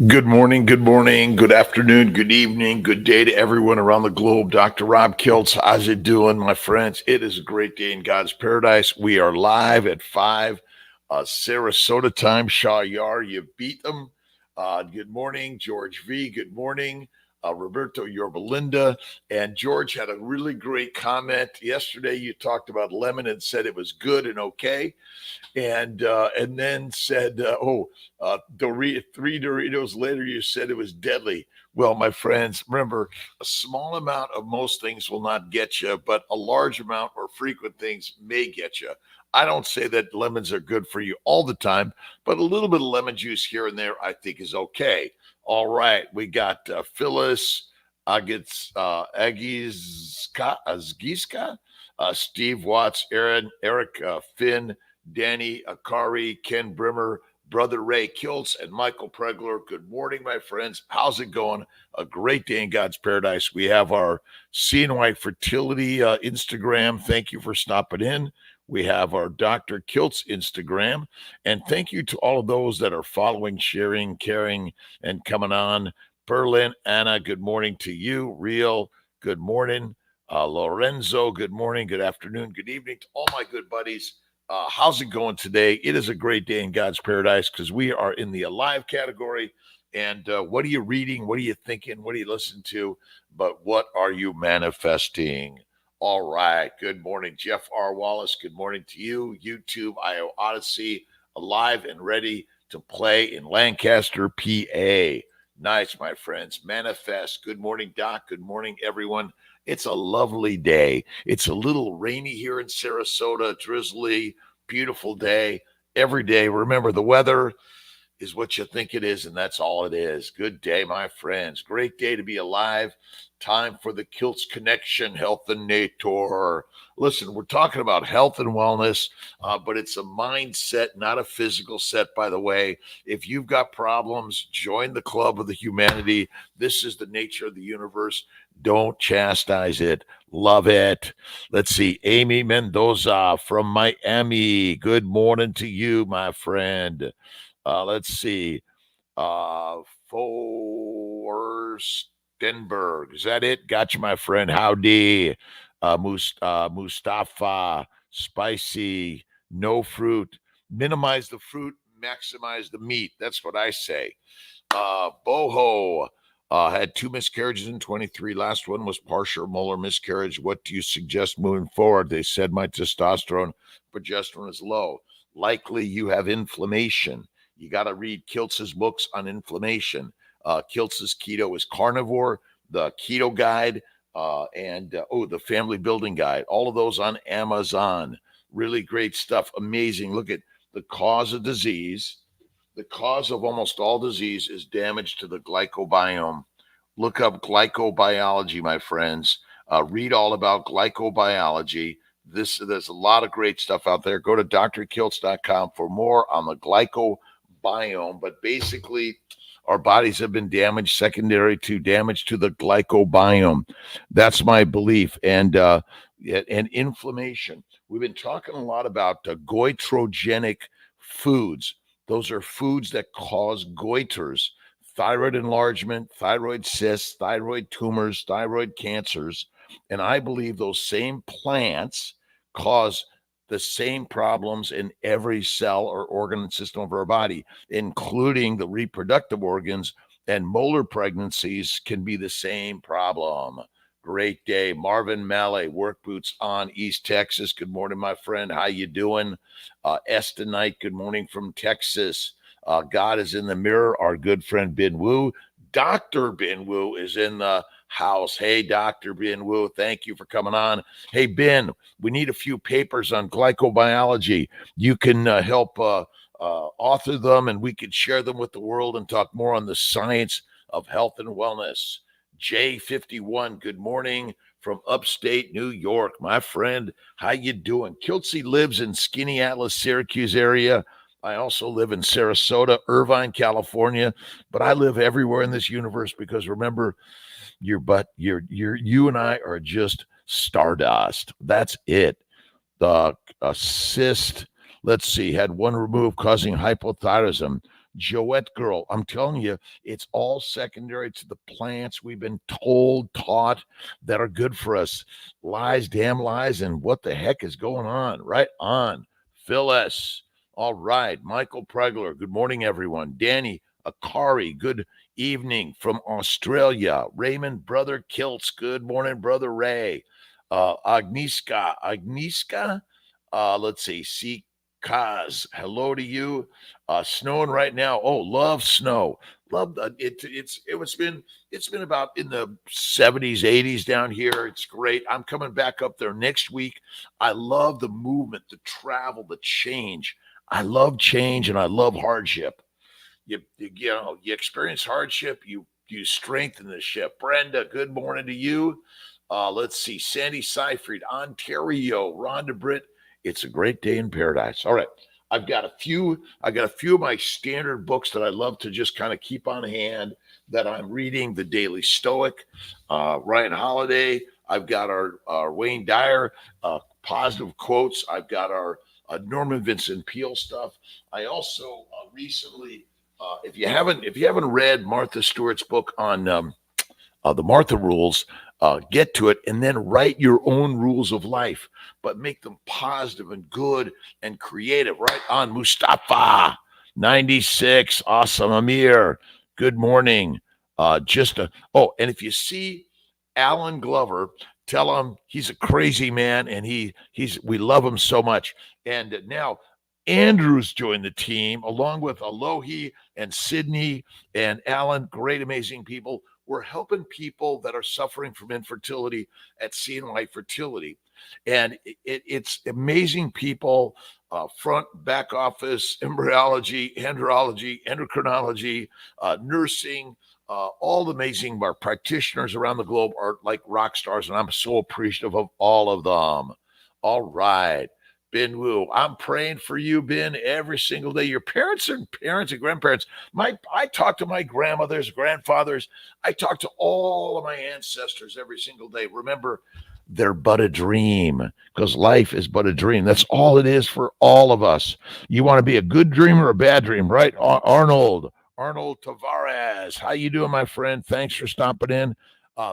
Good morning, good afternoon, good evening, good day to everyone around the globe. Dr. Rob Kiltz, how's it doing, my friends? It is a great day in God's paradise. We are live at 5 Sarasota time. Shaw Yar, you beat them. Good morning, George V. Good morning, Roberto Yorbalinda. And George had a really great comment. Yesterday, you talked about lemon and said it was good and okay. And then said, three Doritos later, you said it was deadly. Well, my friends, remember, a small amount of most things will not get you, but a large amount or frequent things may get you. I don't say that lemons are good for you all the time, but a little bit of lemon juice here and there, I think, is okay. All right, we got Phyllis Azgiska, Steve Watts, Eric Finn, Danny Akari, Ken Brimmer, Brother Ray Kiltz, and Michael Pregler. Good morning, my friends. How's it going? A great day in God's paradise. We have our CNY Fertility Instagram. Thank you for stopping in. We have our Dr. Kiltz Instagram. And thank you to all of those that are following, sharing, caring, and coming on. Berlin, Anna, good morning to you. Real, good morning. Lorenzo, good morning, good afternoon, good evening to all my good buddies. How's it going today? It is a great day in God's paradise because we are in the alive category. And what are you reading? What are you thinking? What are you listening to? But what are you manifesting? All right. Good morning, Jeff R. Wallace. Good morning to you. YouTube, IO Odyssey, alive and ready to play in Lancaster, PA. Nice, my friends. Manifest. Good morning, Doc. Good morning, everyone. It's a lovely day. It's a little rainy here in Sarasota, drizzly, beautiful day every day. Remember, the weather is what you think it is, and that's all it is. Good day, my friends. Great day to be alive. Time for the Kiltz Connection, Health and Nature. Listen, we're talking about health and wellness, but it's a mindset, not a physical set, by the way. If you've got problems, join the club of the humanity. This is the nature of the universe. Don't chastise it. Love it. Let's see. Amy Mendoza from Miami. Good morning to you, my friend. Let's see. Forstenberg. Is that it? Gotcha, my friend. Howdy. Mustafa. Spicy. No fruit. Minimize the fruit. Maximize the meat. That's what I say. Boho. Had 2 miscarriages in 23. Last one was partial molar miscarriage. What do you suggest moving forward? They said my testosterone, progesterone is low. Likely you have inflammation. You got to read Kiltz's books on inflammation. Kiltz's Keto is Carnivore, the Keto Guide, and the Family Building Guide. All of those on Amazon. Really great stuff. Amazing. Look at the cause of disease. The cause of almost all disease is damage to the glycobiome. Look up glycobiology, my friends. Read all about glycobiology. There's a lot of great stuff out there. Go to drkiltz.com for more on the glycobiome. But basically, our bodies have been damaged secondary to damage to the glycobiome. That's my belief. And inflammation. We've been talking a lot about goitrogenic foods. Those are foods that cause goiters, thyroid enlargement, thyroid cysts, thyroid tumors, thyroid cancers. And I believe those same plants cause the same problems in every cell or organ system of our body, including the reproductive organs, and molar pregnancies can be the same problem. Great day. Marvin Mallet, work boots on, East Texas. Good morning, my friend. How you doing? Estonite, good morning from Texas. God is in the mirror. Our good friend Ben Wu. Dr. Ben Wu is in the house. Hey, Dr. Ben Wu, thank you for coming on. Hey, Ben, we need a few papers on glycobiology. You can help author them, and we could share them with the world and talk more on the science of health and wellness. J51, good morning from upstate New York, my friend. How you doing? Kiltzy lives in Skinny Atlas, Syracuse area. I also live in Sarasota, Irvine, California, but I live everywhere in this universe because remember, you and I are just stardust. That's it. The cyst, let's see, had one removed causing hypothyroidism. Joette girl, I'm telling you, it's all secondary to the plants we've been told, taught that are good for us. Lies, damn lies, and what the heck is going on? Right on. Phil S. All right. Michael Pregler. Good morning, everyone. Danny Akari. Good evening from Australia. Raymond Brother Kiltz. Good morning, Brother Ray. Agnieszka. Let's see. Kaz. Hello to you. Snowing right now. Oh, love snow. Love it. It's been about in the 70s, 80s down here. It's great. I'm coming back up there next week. I love the movement, the travel, the change. I love change and I love hardship. You experience hardship, you strengthen the ship. Brenda, good morning to you. Let's see, Sandy Seifried, Ontario, Rhonda Britt. It's a great day in paradise. All right. I got a few of my standard books that I love to just kind of keep on hand that I'm reading. The Daily Stoic, Ryan Holiday. I've got our Wayne Dyer positive quotes. I've got our Norman Vincent Peale stuff. I also recently, if you haven't read Martha Stewart's book on the Martha Rules, get to it and then write your own rules of life, but make them positive and good and creative. Right on. Mustafa 96. Awesome. Amir, good morning. And if you see Alan Glover, tell him he's a crazy man and we love him so much. And now Andrew's joined the team along with Alohi and Sydney and Alan, great, amazing people. We're helping people that are suffering from infertility at CNY Fertility. And it's amazing people, front, back office, embryology, andrology, endocrinology, nursing, all the amazing practitioners around the globe are like rock stars, and I'm so appreciative of all of them. All right. Ben Wu, I'm praying for you, Ben, every single day. Your parents and grandparents. I talk to my grandmothers, grandfathers. I talk to all of my ancestors every single day. Remember, they're but a dream, because life is but a dream. That's all it is for all of us. You want to be a good dream or a bad dream, right? Arnold Tavares, how you doing, my friend? Thanks for stopping in.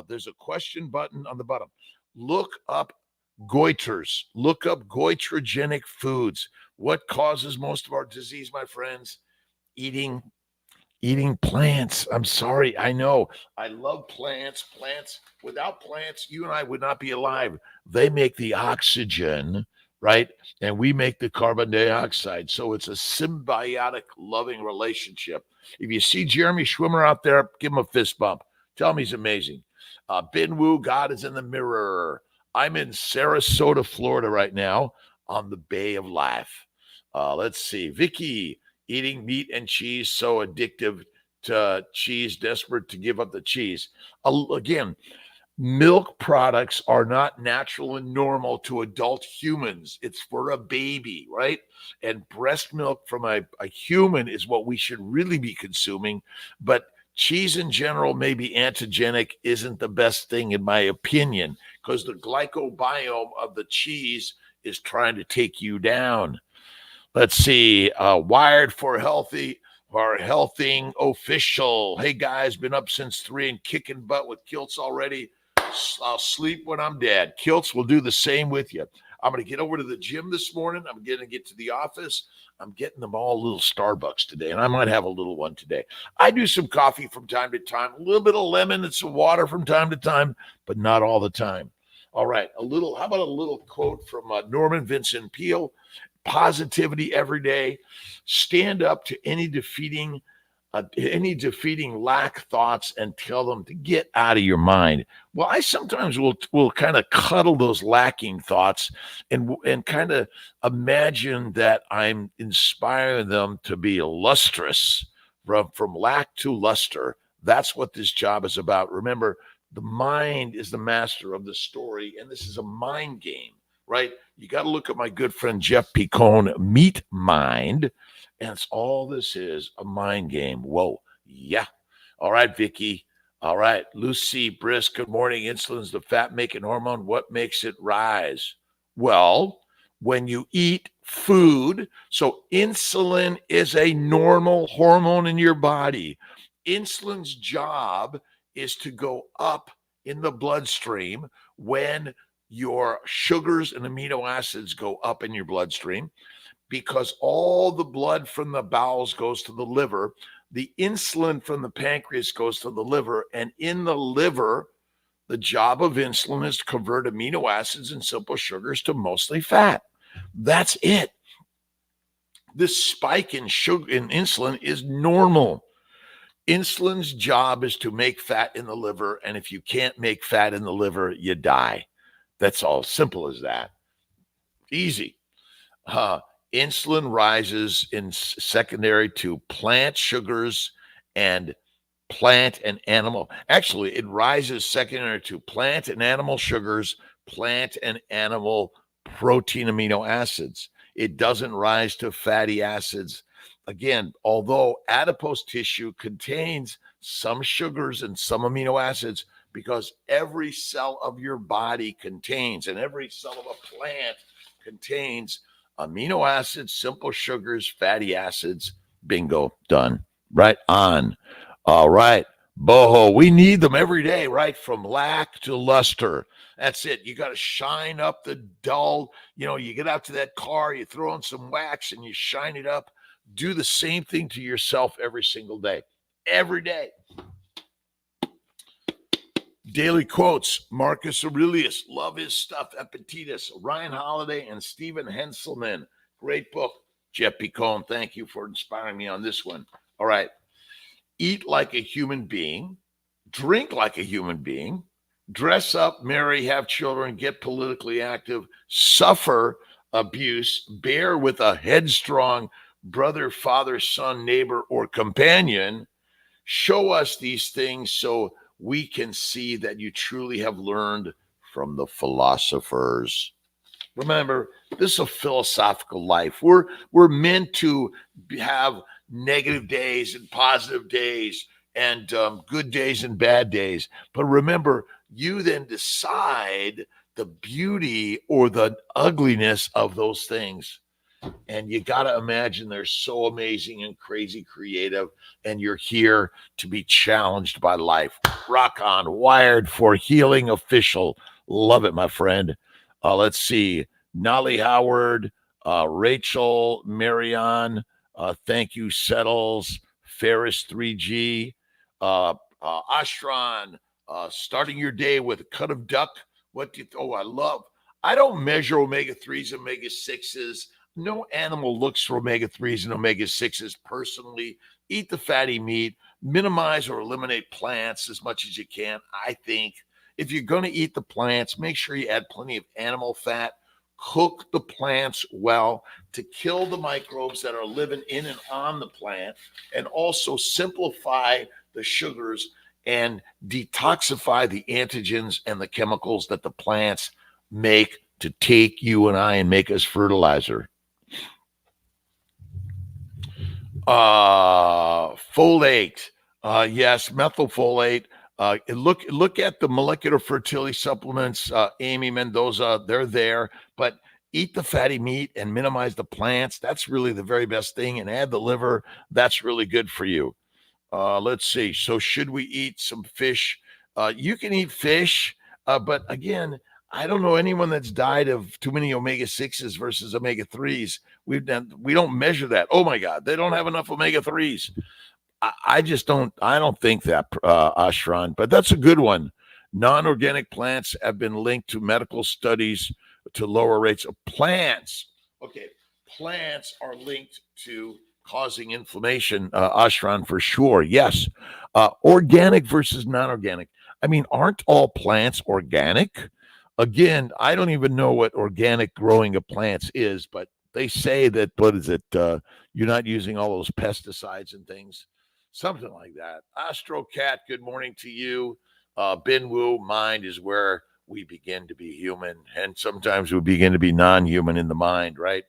There's a question button on the bottom. Look up goiters. Look up goitrogenic foods. What causes most of our disease, my friends? Eating plants. I'm sorry. I know. I love plants. Without plants, you and I would not be alive. They make the oxygen, right? And we make the carbon dioxide. So it's a symbiotic, loving relationship. If you see Jeremy Schwimmer out there, give him a fist bump. Tell him he's amazing. Ben Wu, God is in the mirror. I'm in Sarasota, Florida right now on the Bay of Life. Let's see. Vicky, eating meat and cheese, so addictive to cheese, desperate to give up the cheese. Again, milk products are not natural and normal to adult humans. It's for a baby, right? And breast milk from a human is what we should really be consuming. But cheese in general, maybe antigenic, isn't the best thing in my opinion, because the glycobiome of the cheese is trying to take you down. Let's see, Wired for Healthy, our Healthing official. Hey guys, been up since 3 and kicking butt with Kiltz already. I'll sleep when I'm dead. Kiltz will do the same with you. I'm going to get over to the gym this morning. I'm going to get to the office. I'm getting them all a little Starbucks today, and I might have a little one today. I do some coffee from time to time, a little bit of lemon and some water from time to time, but not all the time. All right, how about a little quote from Norman Vincent Peale? Positivity every day. Stand up to any defeating lack thoughts and tell them to get out of your mind. Well, I sometimes will kind of cuddle those lacking thoughts and kind of imagine that I'm inspiring them to be lustrous, from lack to luster. That's what this job is about. Remember, the mind is the master of the story, and this is a mind game, right? You got to look at my good friend Jeff Picone, Meat Mind. And it's all this is, a mind game. Whoa. Yeah. All right, Vicky. All right. Lucy Brisk, good morning. Insulin's the fat-making hormone. What makes it rise? Well, when you eat food. So insulin is a normal hormone in your body. Insulin's job is to go up in the bloodstream when your sugars and amino acids go up in your bloodstream, because all the blood from the bowels goes to the liver. The insulin from the pancreas goes to the liver, and in the liver, the job of insulin is to convert amino acids and simple sugars to mostly fat. That's it. This spike in sugar in insulin is normal. Insulin's job is to make fat in the liver, and if you can't make fat in the liver, you die. That's all. Simple as that. Easy. Insulin rises in secondary to plant sugars and plant and animal. Actually, it rises secondary to plant and animal sugars, plant and animal protein amino acids. It doesn't rise to fatty acids. Again, although adipose tissue contains some sugars and some amino acids, because every cell of your body contains, and every cell of a plant contains amino acids, simple sugars, fatty acids. Bingo, done. Right on. All right. Boho, we need them every day, right? From lack to luster. That's it. You got to shine up the dull. You get out to that car, you throw in some wax and you shine it up. Do the same thing to yourself every single day. Every day. Daily quotes. Marcus Aurelius. Love his stuff. Epictetus. Ryan Holiday and Stephen Henselman. Great book. Jeff Picone, thank you for inspiring me on this one. All right. Eat like a human being, drink like a human being, dress up, marry, have children, get politically active, suffer abuse, bear with a headstrong brother, father, son, neighbor, or companion. Show us these things so we can see that you truly have learned from the philosophers. Remember, this is a philosophical life. We're meant to have negative days and positive days and good days and bad days. But remember, you then decide the beauty or the ugliness of those things. And you got to imagine they're so amazing and crazy creative, and you're here to be challenged by life. Rock on. Wired for Healing official. Love it, my friend. Let's see. Nolly Howard, Rachel Marion, thank you, Settles, Ferris 3G, Ashran, starting your day with a cut of duck. I don't measure omega-3s, omega-6s. No animal looks for omega-3s and omega-6s personally. Eat the fatty meat, minimize or eliminate plants as much as you can. I think if you're going to eat the plants, make sure you add plenty of animal fat. Cook the plants well to kill the microbes that are living in and on the plant, and also simplify the sugars and detoxify the antigens and the chemicals that the plants make to take you and I and make us fertilizer. Folate. Yes, methylfolate. Look at the molecular fertility supplements, Amy Mendoza, they're there, but eat the fatty meat and minimize the plants. That's really the very best thing. And add the liver. That's really good for you. Let's see. So should we eat some fish? You can eat fish, but again, I don't know anyone that's died of too many omega-6s versus omega-3s. We don't measure that. Oh my God, they don't have enough omega-3s. I don't think that, Ashran, but that's a good one. Non-organic plants have been linked to medical studies to lower rates of plants. Okay, plants are linked to causing inflammation, Ashran, for sure. Yes. Organic versus non-organic. I mean, aren't all plants organic? Again, I don't even know what organic growing of plants is, but they say that, you're not using all those pesticides and things. Something like that. Astro Cat, good morning to you. Bin Wu, mind is where we begin to be human, and sometimes we begin to be non-human in the mind, right?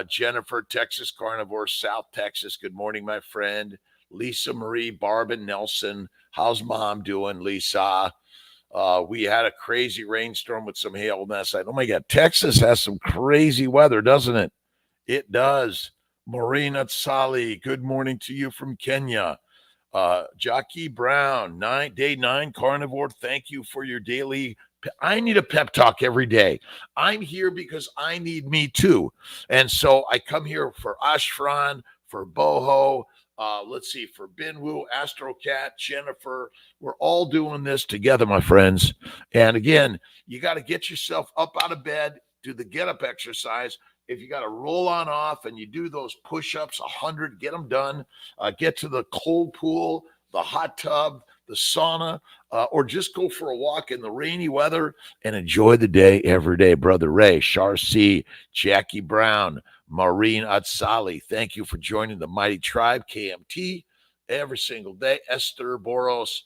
Jennifer, Texas Carnivore, South Texas. Good morning, my friend. Lisa Marie, Barb and Nelson. How's mom doing, Lisa? We had a crazy rainstorm with some hail last night. Oh my God, Texas has some crazy weather, doesn't it? It does. Maureen Atsali, good morning to you from Kenya. Jockey Brown, day 9 carnivore. Thank you for your daily. I need a pep talk every day. I'm here because I need me too. And so I come here for Ashfran, for Boho, let's see, for Binwoo, Astrocat, Jennifer. We're all doing this together, my friends. And again, you got to get yourself up out of bed, do the get up exercise. If you got to roll on off and you do those push-ups 100, get them done. Get to the cold pool, the hot tub, the sauna, or just go for a walk in the rainy weather and enjoy the day every day. Brother Ray, Char C, Jackie Brown, Maureen Atsali, thank you for joining the mighty tribe, KMT, every single day. Esther Boros,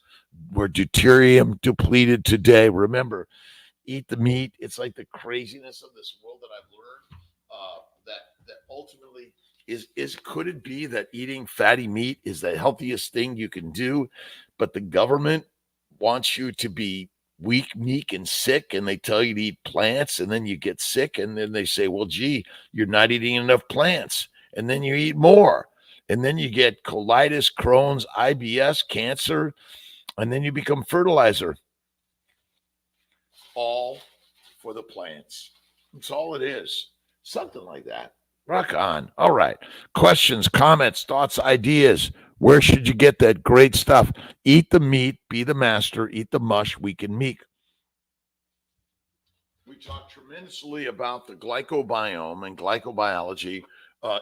we're deuterium depleted today. Remember, eat the meat. It's like the craziness of this world that I've learned. That ultimately is could it be that eating fatty meat is the healthiest thing you can do, but the government wants you to be weak, meek, and sick, and they tell you to eat plants, and then you get sick, and then they say, well, gee, you're not eating enough plants, and then you eat more, and then you get colitis, Crohn's, IBS, cancer, and then you become fertilizer. All for the plants. That's all it is. Something like that. Rock on. All right. Questions, comments, thoughts, ideas. Where should you get that great stuff? Eat the meat, be the master, eat the mush, weak and meek. We talked tremendously about the glycobiome and glycobiology.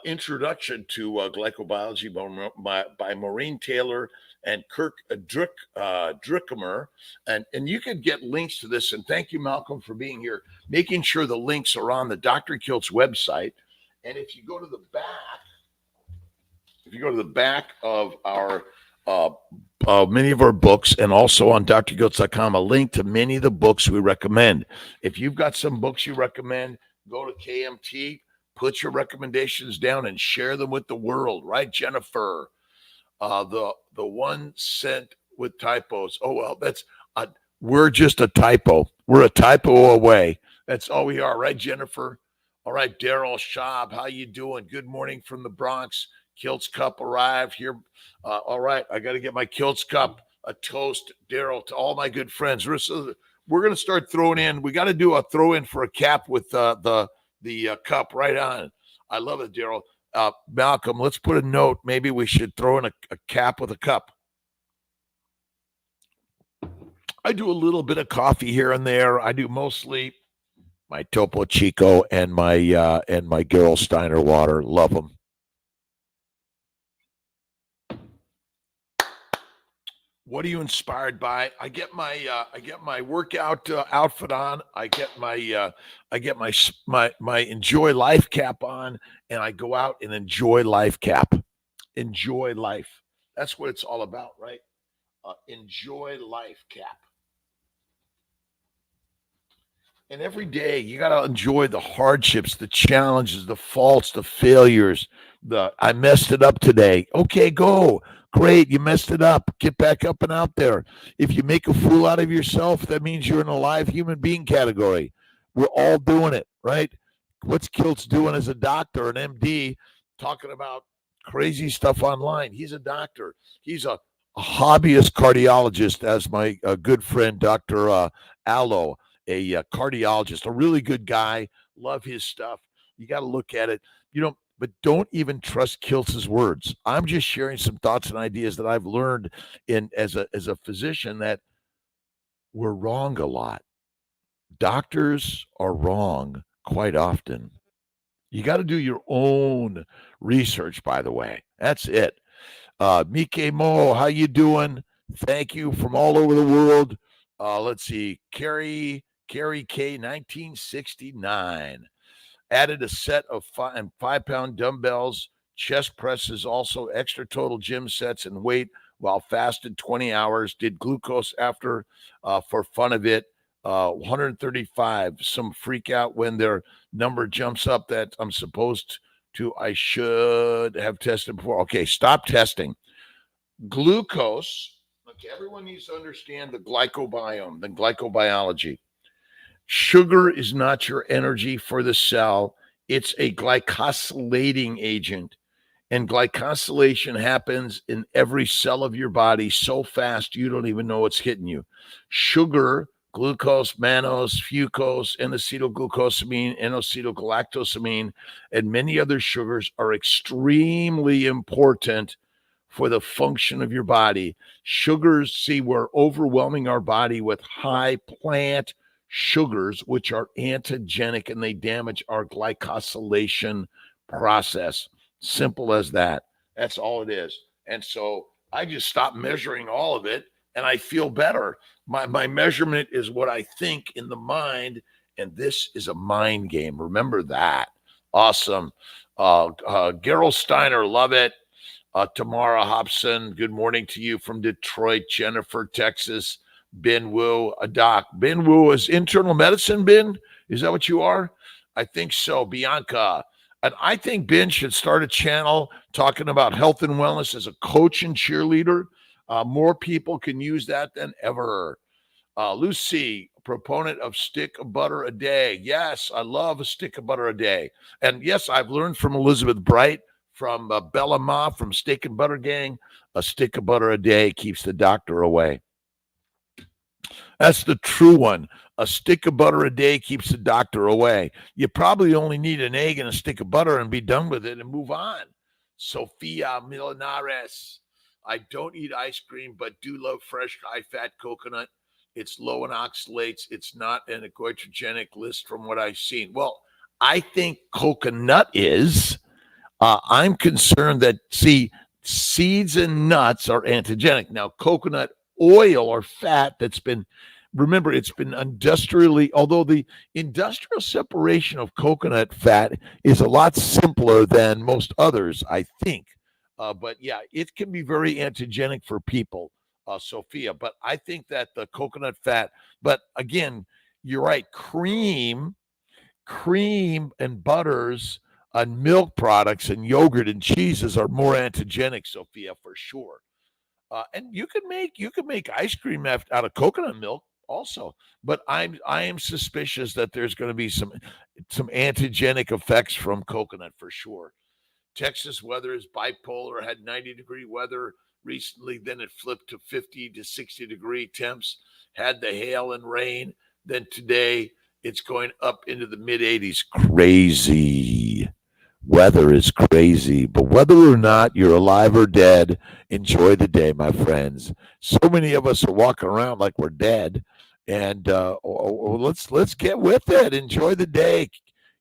Introduction to glycobiology by Maureen Taylor and Kirk Drickamer. And you can get links to this. And thank you, Malcolm, for being here, making sure the links are on the Dr. Kiltz website. And if you go to the back of our many of our books, and also on drkiltz.com, a link to many of the books we recommend. If you've got some books you recommend, go to KMT, put your recommendations down and share them with the world, right, Jennifer? The 1 cent with typos. Oh, well, we're just a typo. We're a typo away. That's all we are, right, Jennifer? All right, Daryl Schaub, how you doing? Good morning from the Bronx. Kiltz Cup arrived here. All right, I got to get my Kiltz Cup, a toast, Daryl, to all my good friends. We're going to start throwing in. We got to do a throw in for a cap with the cup right on. I love it, Daryl. Malcolm, let's put a note. Maybe we should throw in a cap with a cup. I do a little bit of coffee here and there. I do mostly my Topo Chico and my Gerolsteiner water. Love them. What are you inspired by? I get my workout outfit on. I get my Enjoy Life cap on, and I go out and enjoy life cap. Enjoy life. That's what it's all about, right? Enjoy life cap. And every day you got to enjoy the hardships, the challenges, the faults, the failures. I messed it up today. Okay, go. Great, you messed it up. Get back up and out there. If you make a fool out of yourself, that means you're in a live human being category. We're all doing it, right? What's Kiltz doing as a doctor, an MD, talking about crazy stuff online? He's a doctor. He's a hobbyist cardiologist, as my good friend Dr. Allo, a cardiologist, a really good guy. Love his stuff. You got to look at it. But don't even trust Kiltz's words. I'm just sharing some thoughts and ideas that I've learned as a physician, that we're wrong a lot. Doctors are wrong quite often. You got to do your own research, by the way. That's it. Mike Mo, how you doing? Thank you from all over the world. Let's see. Carrie K, 1969. Added a set of 5-pound dumbbells, chest presses, also extra total gym sets and weight while fasted 20 hours. Did glucose after for fun of it. 135. Some freak out when their number jumps up that I'm supposed to. I should have tested before. Okay, stop testing. Glucose. Okay, everyone needs to understand the glycobiome, the glycobiology. Sugar is not your energy for the cell. It's a glycosylating agent. And glycosylation happens in every cell of your body so fast you don't even know it's hitting you. Sugar, glucose, mannose, fucose, N-acetylglucosamine, N-acetylgalactosamine, and many other sugars are extremely important for the function of your body. Sugars, see, we're overwhelming our body with high plant sugars, which are antigenic and they damage our glycosylation process. Simple as that. That's all it is. And so I just stopped measuring all of it and I feel better. My measurement is what I think in the mind, and this is a mind game. Remember that. Awesome. Gerald Steiner, love it. Tamara Hobson, good morning to you from Detroit. Jennifer, Texas. Ben Wu, a doc. Ben Wu is internal medicine, Ben? Is that what you are? I think so. Bianca. And I think Ben should start a channel talking about health and wellness as a coach and cheerleader. More people can use that than ever. Lucy, proponent of stick of butter a day. Yes, I love a stick of butter a day. And yes, I've learned from Elizabeth Bright, from Bella Ma, from Steak and Butter Gang, a stick of butter a day keeps the doctor away. That's the true one. A stick of butter a day keeps the doctor away. You probably only need an egg and a stick of butter and be done with it and move on. Sophia Milanares. I don't eat ice cream, but do love fresh, high-fat coconut. It's low in oxalates. It's not an goitrogenic list from what I've seen. Well, I think coconut is. I'm concerned that, see, seeds and nuts are antigenic. Now, coconut oil or fat that's been, remember, it's been industrially, although the industrial separation of coconut fat is a lot simpler than most others, I think. But yeah, it can be very antigenic for people, Sophia. But I think that the coconut fat, but again, you're right, cream and butters and milk products and yogurt and cheeses are more antigenic, Sophia, for sure. And you can make ice cream out of coconut milk also, but I am suspicious that there's going to be some antigenic effects from coconut for sure. Texas weather is bipolar. Had 90-degree weather recently, then it flipped to 50 to 60-degree temps. Had the hail and rain. Then today it's going up into the mid 80s. Crazy. Weather is crazy, but whether or not you're alive or dead, enjoy the day, my friends. So many of us are walking around like we're dead, and let's get with it. Enjoy the day.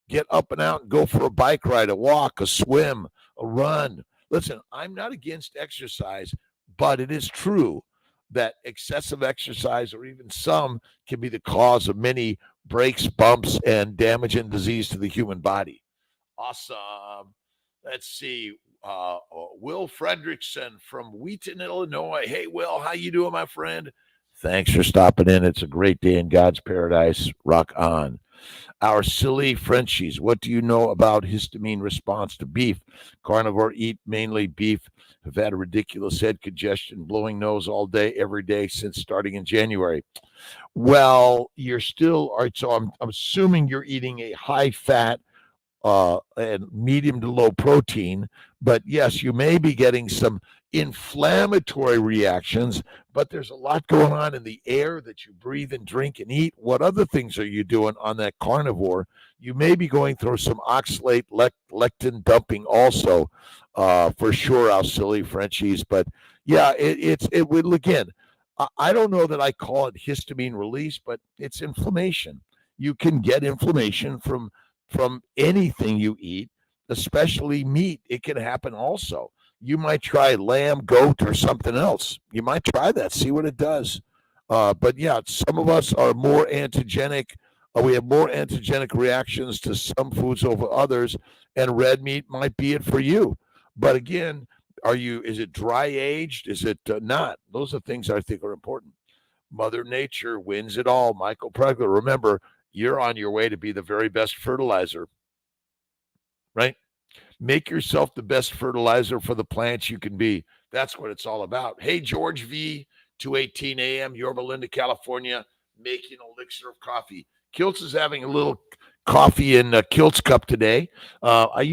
Get up and out and go for a bike ride, a walk, a swim, a run. Listen, I'm not against exercise, but it is true that excessive exercise or even some can be the cause of many breaks, bumps, and damage and disease to the human body. Awesome. Let's see. Will Fredrickson from Wheaton, Illinois. Hey, Will, how you doing, my friend? Thanks for stopping in. It's a great day in God's paradise. Rock on. Our silly Frenchies. What do you know about histamine response to beef? Carnivore eat mainly beef. Have had a ridiculous head congestion, blowing nose all day, every day since starting in January. Well, you're still, all right, so I'm assuming you're eating a high-fat and medium to low protein. But yes, you may be getting some inflammatory reactions, but there's a lot going on in the air that you breathe and drink and eat. What other things are you doing on that carnivore? You may be going through some oxalate lectin dumping also, for sure, our silly Frenchies. But yeah, it will, again, I don't know that I call it histamine release, but it's inflammation. You can get inflammation from anything you eat, especially meat. It can happen also. You might try lamb, goat, or something else. You might try that, see what it does. But yeah, some of us are more antigenic. We have more antigenic reactions to some foods over others, and red meat might be it for you. But again, is it dry aged? Is it not? Those are things I think are important. Mother Nature wins it all. Michael Pregler, remember, you're on your way to be the very best fertilizer, right? Make yourself the best fertilizer for the plants you can be. That's what it's all about. Hey, George V. 2:18 a.m., Yorba Linda, California, making elixir of coffee. Kiltz is having a little coffee in a Kiltz cup today. I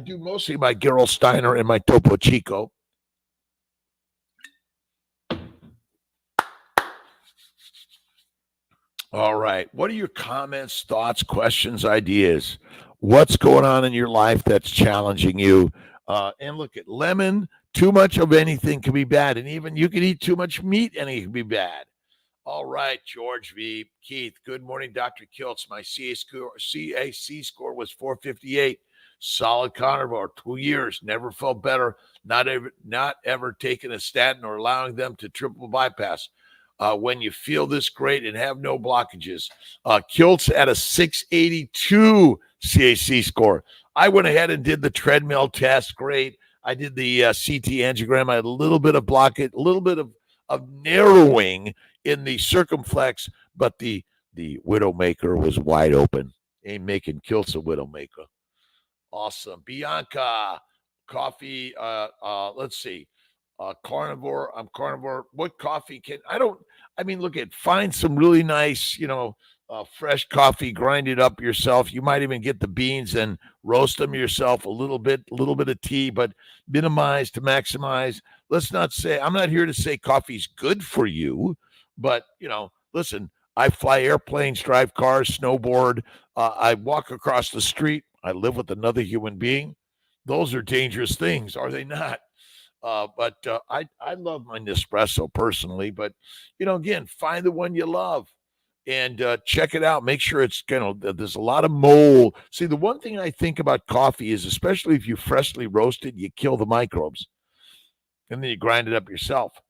do mostly my Gerolsteiner and my Topo Chico. All right. What are your comments, thoughts, questions, ideas? What's going on in your life that's challenging you? And look at lemon. Too much of anything can be bad. And even you can eat too much meat and it can be bad. All right, George V. Keith, good morning, Dr. Kiltz. My CAC score was 458. Solid carnivore, 2 years, never felt better, not ever taking a statin or allowing them to triple bypass. When you feel this great and have no blockages. Kiltz at a 682 CAC score. I went ahead and did the treadmill test. Great. I did the CT angiogram. I had a little bit of blockage, a little bit of narrowing in the circumflex, but the Widowmaker was wide open. Ain't making Kiltz a Widowmaker. Awesome. Bianca, coffee. Let's see. Carnivore. I'm carnivore. What coffee find some really nice, fresh coffee, grind it up yourself. You might even get the beans and roast them yourself a little bit of tea, but minimize to maximize. Let's not say, I'm not here to say coffee's good for you, but, listen, I fly airplanes, drive cars, snowboard. I walk across the street. I live with another human being. Those are dangerous things, are they not? But I love my Nespresso personally. But, again, find the one you love and check it out. Make sure it's, there's a lot of mold. See, the one thing I think about coffee is, especially if you freshly roast it, you kill the microbes. And then you grind it up yourself.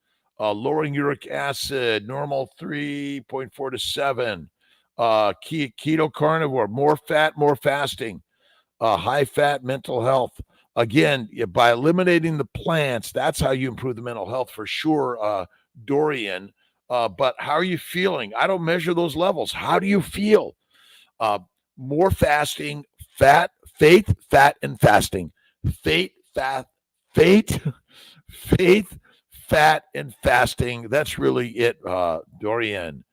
Lowering uric acid, normal 3.4 to 7. Keto carnivore, more fat, more fasting. High fat, mental health. Again, by eliminating the plants, that's how you improve the mental health for sure, Dorian. But how are you feeling? I don't measure those levels. How do you feel? More fasting, faith, fat, and fasting. Faith, fat, and fasting. That's really it, Dorian.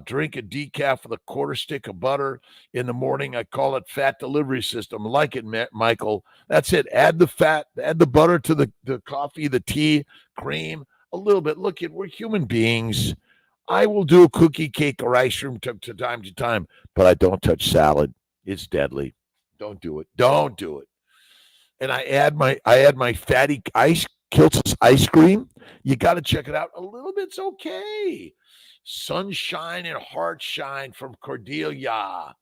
Drink a decaf with a quarter stick of butter in the morning. I call it fat delivery system. I like it, Michael. That's it. Add the fat, add the butter to the coffee, the tea, cream, a little bit. Look, we're human beings. I will do a cookie, cake, or ice cream to time to time, but I don't touch salad. It's deadly. Don't do it. Don't do it. And I add my fatty Kiltz's ice cream. You got to check it out. A little bit's okay. Sunshine and Heart Shine from Cordelia.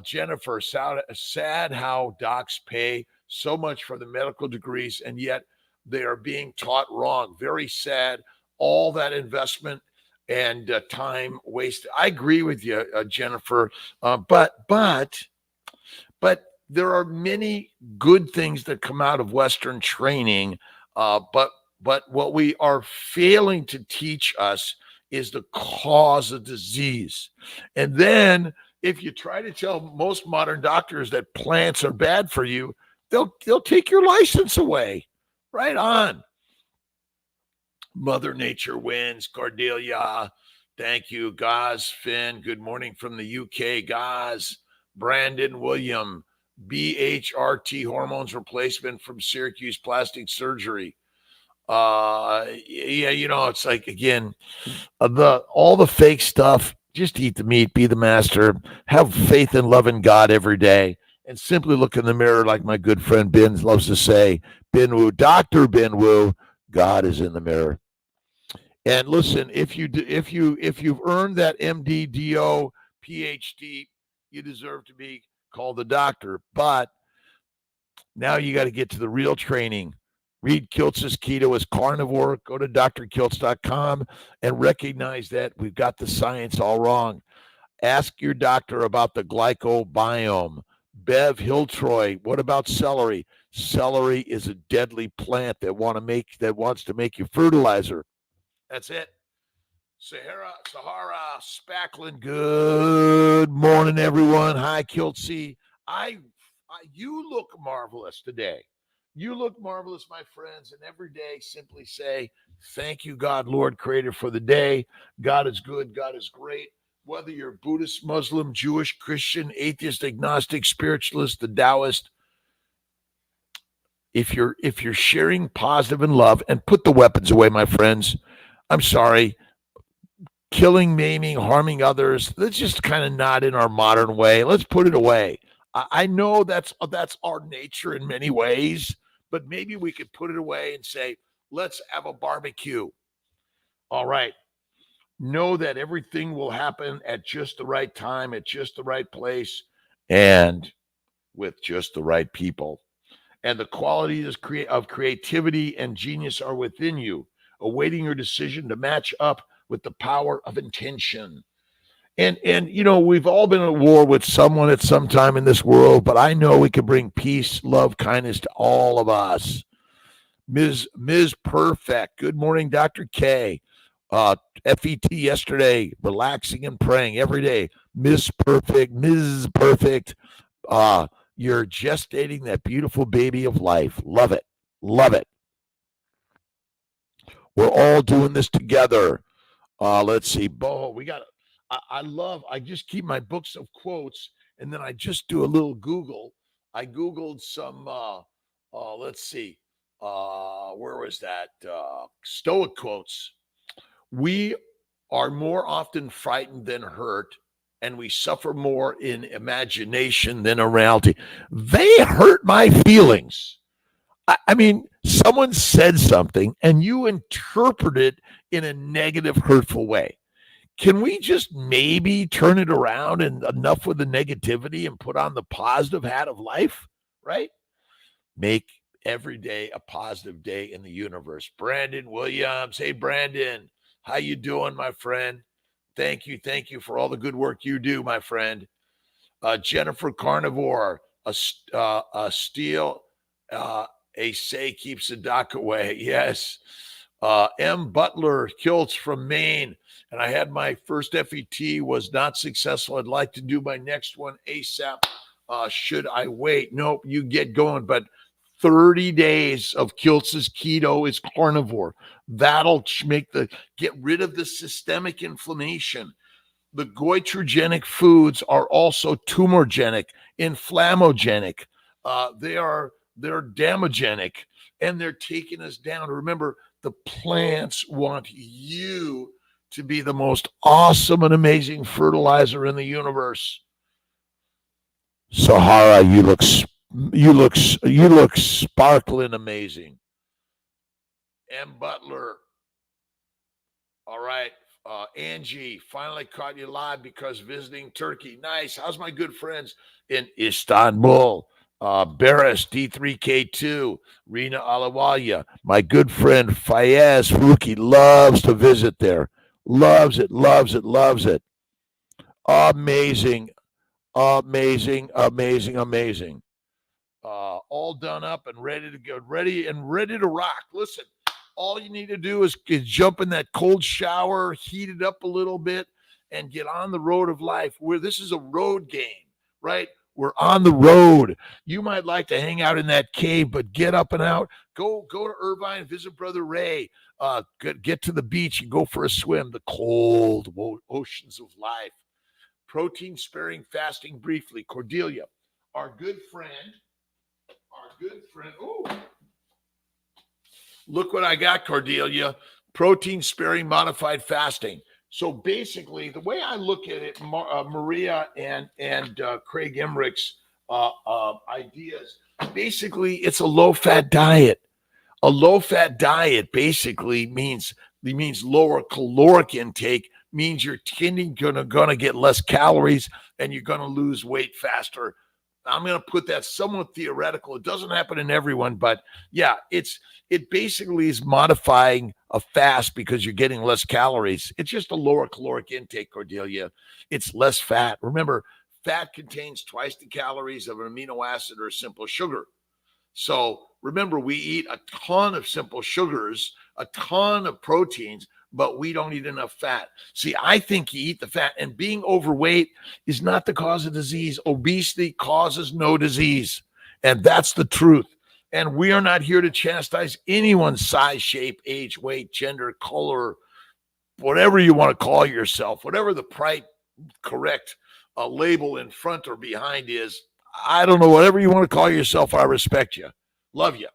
Jennifer, sad how docs pay so much for the medical degrees, and yet they are being taught wrong. Very sad. All that investment and time wasted. I agree with you, Jennifer. But there are many good things that come out of Western training. But what we are failing to teach us is the cause of disease. And then if you try to tell most modern doctors that plants are bad for you, they'll take your license away. Right on. Mother Nature wins. Cordelia, thank you. Gaz, Finn, good morning from the UK. Gaz, Brandon, William, BHRT hormones replacement from Syracuse plastic surgery. It's like, again, all the fake stuff. Just eat the meat, be the master, have faith and love in God every day, and simply look in the mirror like my good friend Ben loves to say, Ben Wu, Dr. Ben Wu, God is in the mirror. And listen, if you've earned that MD, DO, PhD, you deserve to be called a doctor. But now you got to get to the real training. Read Kiltz's Keto as Carnivore. Go to drkiltz.com and recognize that we've got the science all wrong. Ask your doctor about the glycobiome. Bev Hiltroy, what about celery? Celery is a deadly plant that wants to make you fertilizer. That's it. Sahara Spacklin. Good morning, everyone. Hi, Kiltzy. You look marvelous today. You look marvelous, my friends, and every day simply say, thank you, God, Lord, Creator, for the day. God is good. God is great. Whether you're Buddhist, Muslim, Jewish, Christian, atheist, agnostic, spiritualist, the Taoist, if you're sharing positive and love, and put the weapons away, my friends. I'm sorry. Killing, maiming, harming others, that's just kind of not in our modern way. Let's put it away. I know that's our nature in many ways, but maybe we could put it away and say, let's have a barbecue. All right. Know that everything will happen at just the right time, at just the right place, and with just the right people. And the qualities of creativity and genius are within you, awaiting your decision to match up with the power of intention. And you know, we've all been at war with someone at some time in this world, but I know we can bring peace, love, kindness to all of us. Ms. Perfect. Good morning, Dr. K. FET yesterday, relaxing and praying every day. Ms. Perfect, Ms. Perfect. You're gestating that beautiful baby of life. Love it. Love it. We're all doing this together. Let's see. Boho, I just keep my books of quotes, and then I just do a little Google. I Googled some, let's see, where was that? Stoic quotes. We are more often frightened than hurt, and we suffer more in imagination than in reality. They hurt my feelings. I mean, someone said something and you interpret it in a negative, hurtful way. Can we just maybe turn it around and enough with the negativity and put on the positive hat of life, right? Make every day a positive day in the universe. Brandon Williams. Hey, Brandon. How you doing, my friend? Thank you for all the good work you do, my friend. Jennifer Carnivore, a steel, a say keeps the doc away. Yes. M. Butler Kiltz from Maine. And I had my first FET, was not successful. I'd like to do my next one ASAP. Should I wait? Nope, you get going. But 30 days of Kiltz's keto is carnivore. That'll get rid of the systemic inflammation. The goitrogenic foods are also tumorgenic, inflammogenic. They're damogenic, and they're taking us down. Remember, the plants want you to be the most awesome and amazing fertilizer in the universe. Sahara, you look sparkling amazing. M. Butler. All right. Angie, finally caught you live because visiting Turkey. Nice. How's my good friends in Istanbul? Barris, D3K2, Rina Alawaya. My good friend Fayez Faruqi loves to visit there. Loves it. Amazing. All done up and ready to go. Ready to rock. Listen. All you need to do is jump in that cold shower, heat it up a little bit, and get on the road of life. Where this is a road game, right? We're on the road. You might like to hang out in that cave, but get up and out. Go to Irvine, visit Brother Ray. Get to the beach and go for a swim. The cold oceans of life. Protein sparing fasting briefly. Cordelia, our good friend. Oh. Look what I got, Cordelia. Protein sparing modified fasting. So basically, the way I look at it, Maria and Craig Emmerich's ideas, basically, it's a low-fat diet. A low-fat diet basically means lower caloric intake, means you're gonna get less calories and you're gonna lose weight faster. I'm going to put that somewhat theoretical. It doesn't happen in everyone, but yeah, it basically is modifying a fast because you're getting less calories. It's just a lower caloric intake, Cordelia. It's less fat. Remember, fat contains twice the calories of an amino acid or simple sugar. So remember, we eat a ton of simple sugars, a ton of proteins, but we don't eat enough fat. See, I think you eat the fat, and being overweight is not the cause of disease. Obesity causes no disease. And that's the truth. And we are not here to chastise anyone's size, shape, age, weight, gender, color, whatever you want to call yourself, whatever the correct label in front or behind is. I don't know, whatever you want to call yourself, I respect you. Love you.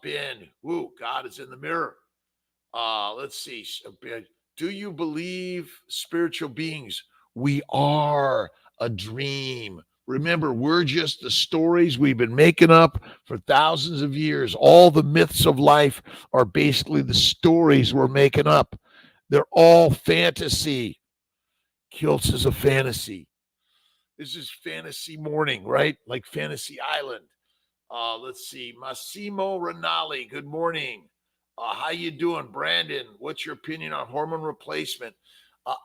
Ben, woo, God is in the mirror. Let's see. Do you believe spiritual beings? We are a dream. Remember, we're just the stories we've been making up for thousands of years. All the myths of life are basically the stories we're making up. They're all fantasy. Kiltz is a fantasy. This is fantasy morning, right? Like Fantasy Island. Let's see. Massimo Rinaldi, good morning. How you doing, Brandon? What's your opinion on hormone replacement?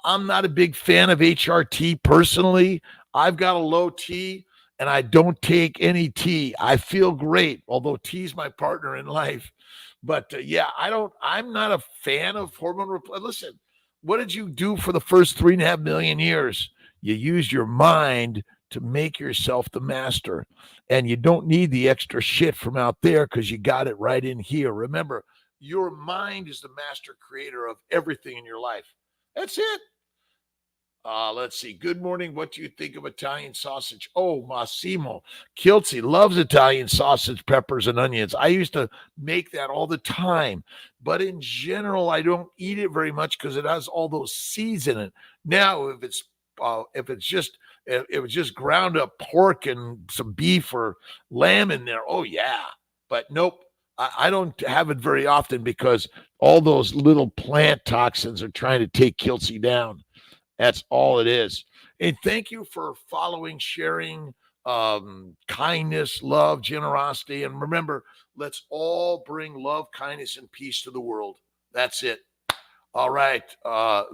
I'm not a big fan of HRT personally. I've got a low T, and I don't take any T. I feel great, although T's my partner in life. But yeah, I'm not a fan of hormone replacement. Listen, what did you do for the first 3.5 million years? You used your mind to make yourself the master. And you don't need the extra shit from out there because you got it right in here. Remember, your mind is the master creator of everything in your life. That's it. Let's see. Good morning. What do you think of Italian sausage? Oh, Massimo. Kiltz loves Italian sausage, peppers, and onions. I used to make that all the time. But in general, I don't eat it very much because it has all those seeds in it. Now, if it's just ground up pork and some beef or lamb in there, oh yeah. But nope, I don't have it very often because all those little plant toxins are trying to take Kiltz down. That's all it is. And thank you for following, sharing, kindness, love, generosity. And remember, let's all bring love, kindness, and peace to the world. That's it. All right.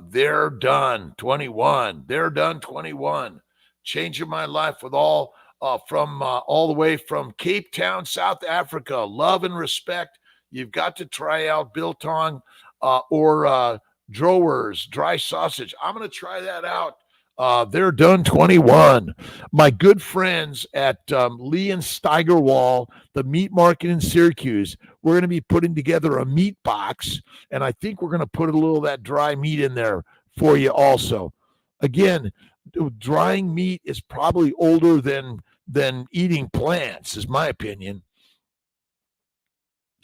They're done. 21. They're done. 21. Changing my life with all the way from Cape Town, South Africa. Love and respect. You've got to try out biltong or Drowers dry sausage. I'm going to try that out. They're done. 21. My good friends at Lee and Steigerwall, the meat market in Syracuse, we're going to be putting together a meat box, and I think we're going to put a little of that dry meat in there for you also. Again, drying meat is probably older than eating plants, is my opinion.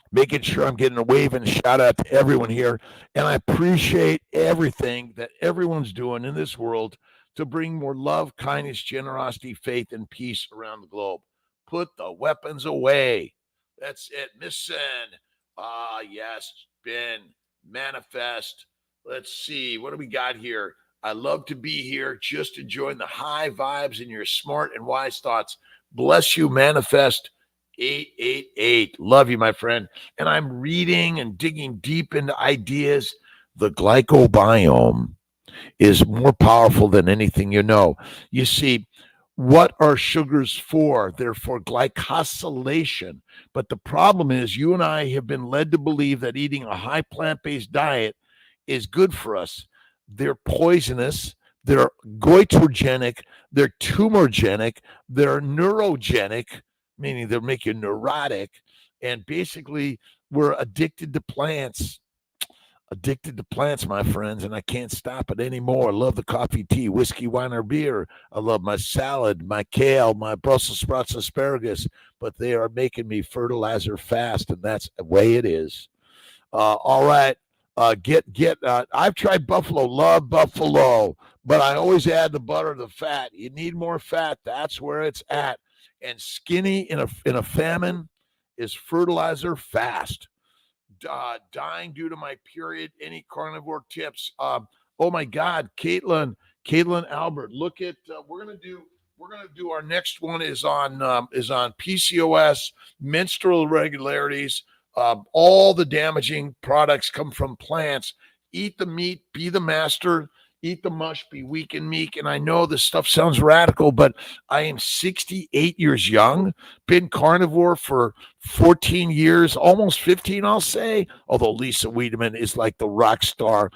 Making sure I'm getting a wave and shout out to everyone here. And I appreciate everything that everyone's doing in this world to bring more love, kindness, generosity, faith, and peace around the globe. Put the weapons away. That's it. Missing. Yes, Ben. Manifest. Let's see. What do we got here? I love to be here, just enjoying the high vibes and your smart and wise thoughts. Bless you, Manifest. 888. Love you, my friend. And I'm reading and digging deep into ideas. The glycobiome is more powerful than anything you know. You see, what are sugars for? They're for glycosylation. But the problem is, you and I have been led to believe that eating a high plant-based diet is good for us. They're poisonous. They're goitrogenic. They're tumorgenic. They're neurogenic, meaning they'll make you neurotic. And basically, we're addicted to plants. Addicted to plants, my friends, and I can't stop it anymore. I love the coffee, tea, whiskey, wine, or beer. I love my salad, my kale, my Brussels sprouts, asparagus, but they are making me fertilizer fast, and that's the way it is. All right. I've tried buffalo, love buffalo, but I always add the butter, the fat. You need more fat. That's where it's at. And skinny in a famine is fertilizer fast. Dying due to my period. Any carnivore tips? Oh my God, Caitlin Albert. Look at we're gonna do our next one is on PCOS, menstrual irregularities. All the damaging products come from plants. Eat the meat, be the master. Eat the mush, be weak and meek. And I know this stuff sounds radical, but I am 68 years young, been carnivore for 14 years, almost 15, I'll say. Although Lisa Wiedemann is like the rock star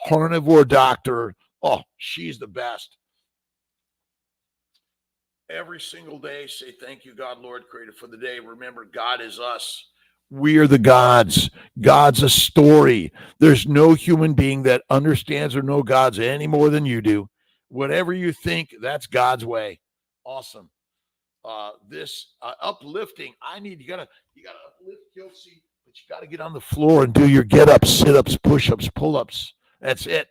carnivore doctor. Oh, she's the best. every single day. Say, thank you, God, Lord, creator, for the day. Remember, God is us. We are the gods. God's a story. There's no human being that understands or knows God's any more than you do. Whatever you think, that's God's way. Awesome. This uplifting. You gotta uplift Kelsey, but you gotta get on the floor and do your get ups, sit ups, push ups, pull ups. That's it.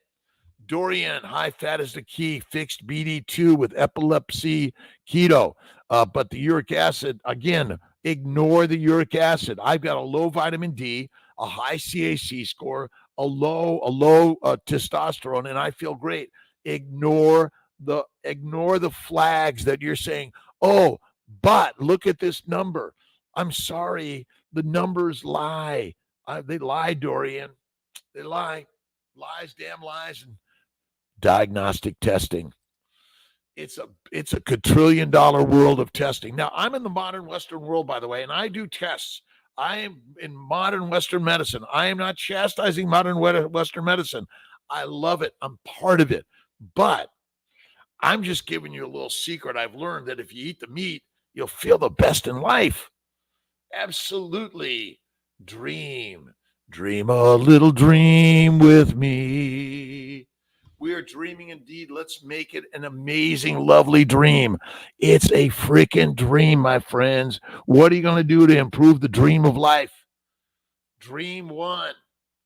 Dorian, high fat is the key. Fixed BD2 with epilepsy, keto. But the uric acid, again, ignore the uric acid. I've got a low vitamin D, a high CAC score, a low testosterone, and I feel great. Ignore the flags that you're saying, oh, but look at this number. I'm sorry, the numbers lie. They lie, Dorian. They lie. Lies, damn lies, and diagnostic testing. It's a quadrillion dollar world of testing. Now, I'm in the modern Western world, by the way, and I do tests. I am in modern Western medicine. I am not chastising modern Western medicine. I love it. I'm part of it. But I'm just giving you a little secret. I've learned that if you eat the meat, you'll feel the best in life. Absolutely. Dream a little dream with me. We are dreaming indeed. Let's make it an amazing, lovely dream. It's a freaking dream, my friends. What are you going to do to improve the dream of life? Dream 1,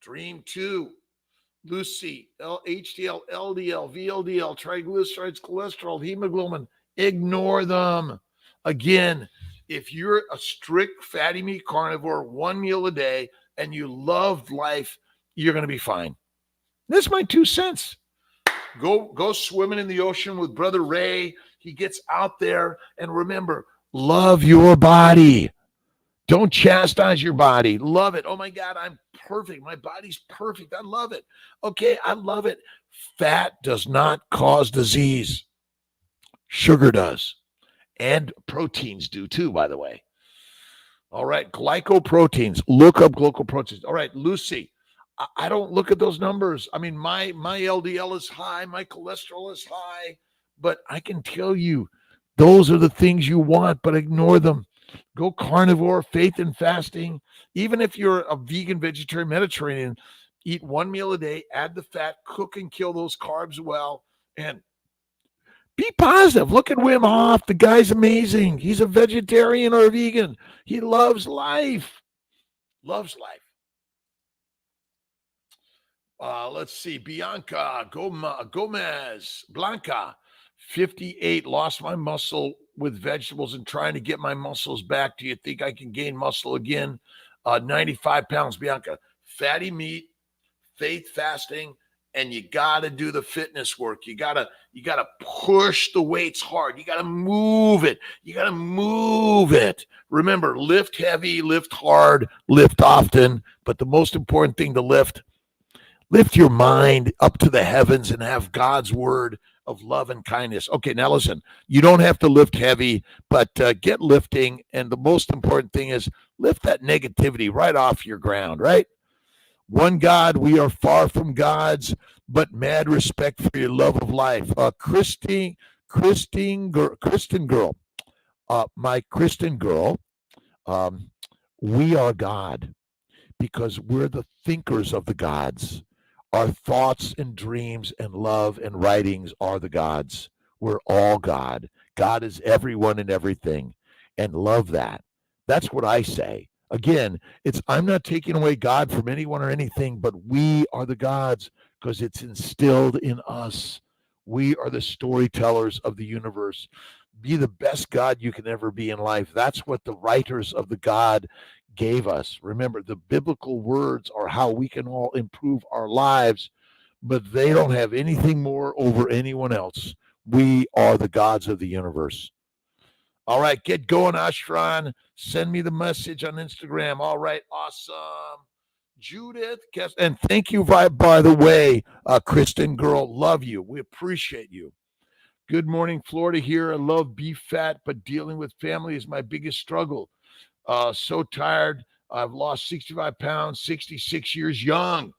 dream 2, Lucy, HDL, LDL, VLDL, triglycerides, cholesterol, hemoglobin. Ignore them. Again, if you're a strict fatty meat carnivore, 1 meal a day, and you love life, you're going to be fine. That's my 2 cents. Go swimming in the ocean with Brother Ray. He gets out there. And remember, love your body. Don't chastise your body. Love it. Oh, my God, I'm perfect. My body's perfect. I love it. Okay, I love it. Fat does not cause disease. Sugar does. And proteins do too, by the way. All right, glycoproteins. Look up glycoproteins. All right, Lucy, I don't look at those numbers. I mean, my LDL is high, my cholesterol is high, but I can tell you those are the things you want, but ignore them. Go carnivore, faith and fasting. Even if you're a vegan, vegetarian, Mediterranean, eat 1 meal a day, add the fat, cook and kill those carbs well, and be positive. Look at Wim Hof. The guy's amazing. He's a vegetarian or a vegan. He loves life. Loves life. Let's see. Bianca Gomez Blanca, 58. Lost my muscle with vegetables and trying to get my muscles back. Do you think I can gain muscle again? 95 pounds, Bianca. Fatty meat, faith fasting, and you got to do the fitness work. You got to push the weights hard. You got to move it. You got to move it. Remember, lift heavy, lift hard, lift often. But the most important thing to lift your mind up to the heavens and have God's word of love and kindness. Okay, now listen, you don't have to lift heavy, but get lifting. And the most important thing is lift that negativity right off your ground, right? One God, we are far from gods, but mad respect for your love of life. Christine girl, my Christian girl, we are God because we're the thinkers of the gods. Our thoughts and dreams and love and writings are the gods. We're all God. God is everyone and everything. And love that. That's what I say. Again, I'm not taking away God from anyone or anything, but we are the gods because it's instilled in us. We are the storytellers of the universe. Be the best God you can ever be in life. That's what the writers of the God gave us. Remember, the biblical words are how we can all improve our lives, but they don't have anything more over anyone else. We are the gods of the universe. All right, get going, Ashran. Send me the message on Instagram. All right, awesome. Judith, and thank you, by the way, Kristen girl, love you. We appreciate you. Good morning, Florida here. I love beef fat, but dealing with family is my biggest struggle. So tired. I've lost 65 pounds, 66 years young,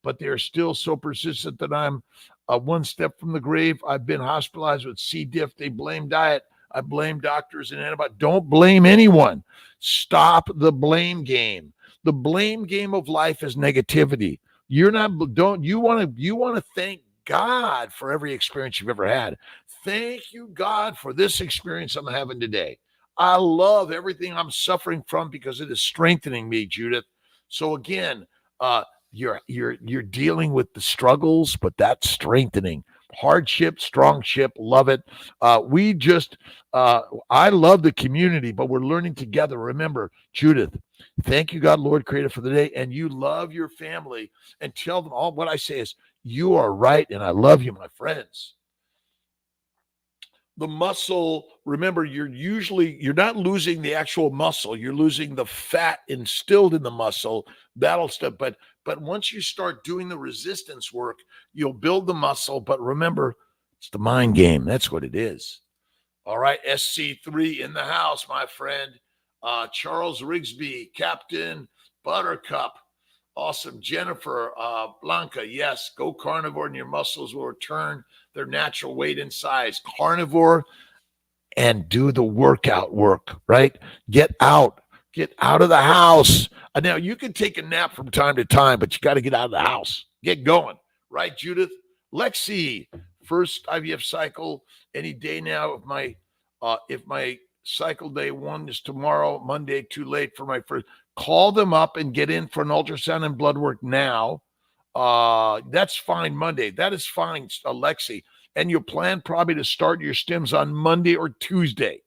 but they're still so persistent that I'm one step from the grave. I've been hospitalized with C. diff. They blame diet. I blame doctors and antibiotics. Don't blame anyone. Stop the blame game. The blame game of life is negativity. You want to thank God for every experience you've ever had. Thank you, God, for this experience I'm having today. I love everything I'm suffering from because it is strengthening me, Judith. So again, you're dealing with the struggles, but that's strengthening. Hardship, strong ship, love it. I love the community, but we're learning together. Remember, Judith, thank you, God, Lord, Creator, for the day, and you love your family, and tell them all. What I say is, you are right, and I love you, my friends. The muscle, remember, you're not losing the actual muscle, you're losing the fat instilled in the muscle. That'll stop. But once you start doing the resistance work, you'll build the muscle. But remember, it's the mind game. That's what it is. All right, SC3 in the house, my friend. Charles Rigsby, Captain Buttercup. Awesome. Jennifer Blanca, yes, go carnivore and your muscles will return their natural weight and size. Carnivore and do the workout work, right? Get out of the house. Now, you can take a nap from time to time, but you got to get out of the house. Get going, right, Judith? Lexi, first IVF cycle any day now. If my cycle day 1 is tomorrow, Monday, too late for my first. Call them up and get in for an ultrasound and blood work now. That's fine. Monday. That is fine, Alexi. And you plan probably to start your stims on Monday or Tuesday.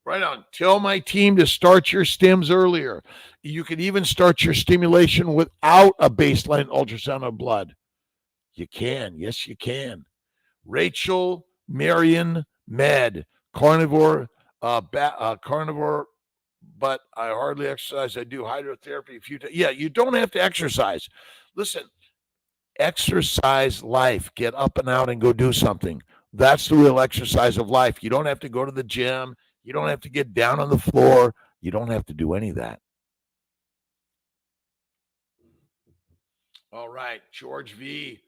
Right on. Tell my team to start your stims earlier. You can even start your stimulation without a baseline ultrasound of blood. You can. Yes, you can. Rachel, Marion, Med, carnivore, carnivore, but I hardly exercise. I do hydrotherapy a few times. Yeah, you don't have to exercise. Listen, exercise life. Get up and out and go do something. That's the real exercise of life. You don't have to go to the gym. You don't have to get down on the floor. You don't have to do any of that. All right, George V.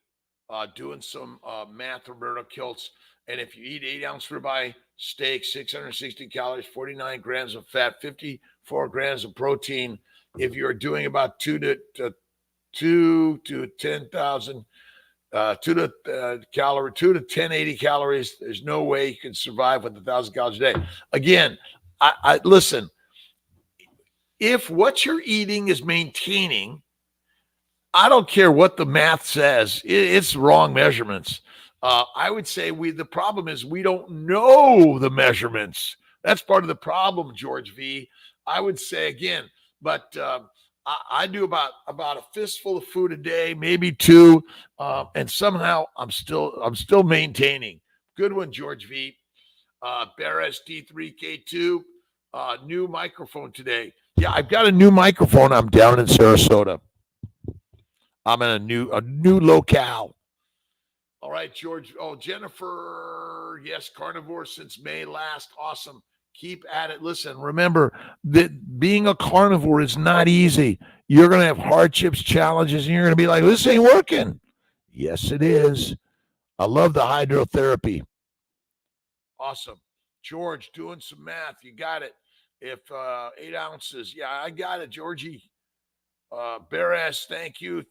Doing some math, Roberto Kiltz. And if you eat 8-ounce ribeye steak, 660 calories, 49 grams of fat, 54 grams of protein, if you're doing about 2 to 10,000, 2 to 1080 calories, there's no way you can survive with 1,000 calories a day. Again, I listen. If what you're eating is maintaining, I don't care what the math says. It's wrong measurements. I would say the problem is we don't know the measurements. That's part of the problem, George V. I would say again, but I do about a fistful of food a day, maybe 2, and somehow I'm still maintaining. Good one, George V. Beres D3K2, new microphone today. Yeah, I've got a new microphone. I'm down in Sarasota. I'm in a new locale. All right, George. Oh, Jennifer. Yes, carnivore since May last. Awesome. Keep at it. Listen, remember that being a carnivore is not easy. You're going to have hardships, challenges, and you're going to be like, this ain't working. Yes, it is. I love the hydrotherapy. Awesome. George, doing some math. You got it. If 8 ounces. Yeah, I got it, Georgie. Beres, thank you.